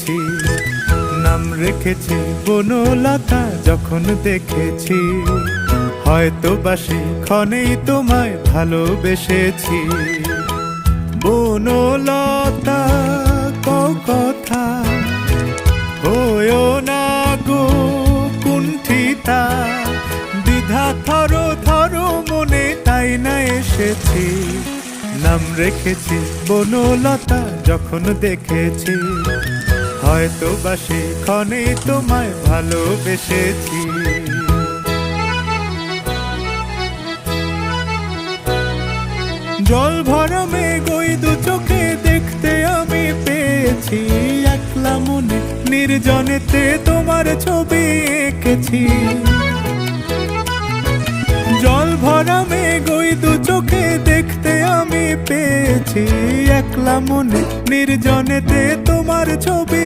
দেখেছি, নাম রেখেছি বনলতা যখন দেখেছি। হয়তো বাসি ক্ষণেই তোমায় ভালোবেসেছি। বনলতা কথা হয়ো না গো কুণ্ঠিতা, দ্বিধা থর থর মনে তাই না এসেছি। নাম রেখেছি বনলতা যখন দেখেছি। হয়তো বাসি ক্ষণেই তোমায় ভালোবেসেছি। জল ভরা মেঘ ওই দু চোখে দেখতে আমি পেয়েছি। একলা মনে নির্জনেতে তোমার ছবি এঁকেছি। জল ভরা মেঘ ওই দু চোখে দেখতে আমি পেয়েছি। একলা মনে নির্জনেতে তোমার ছবি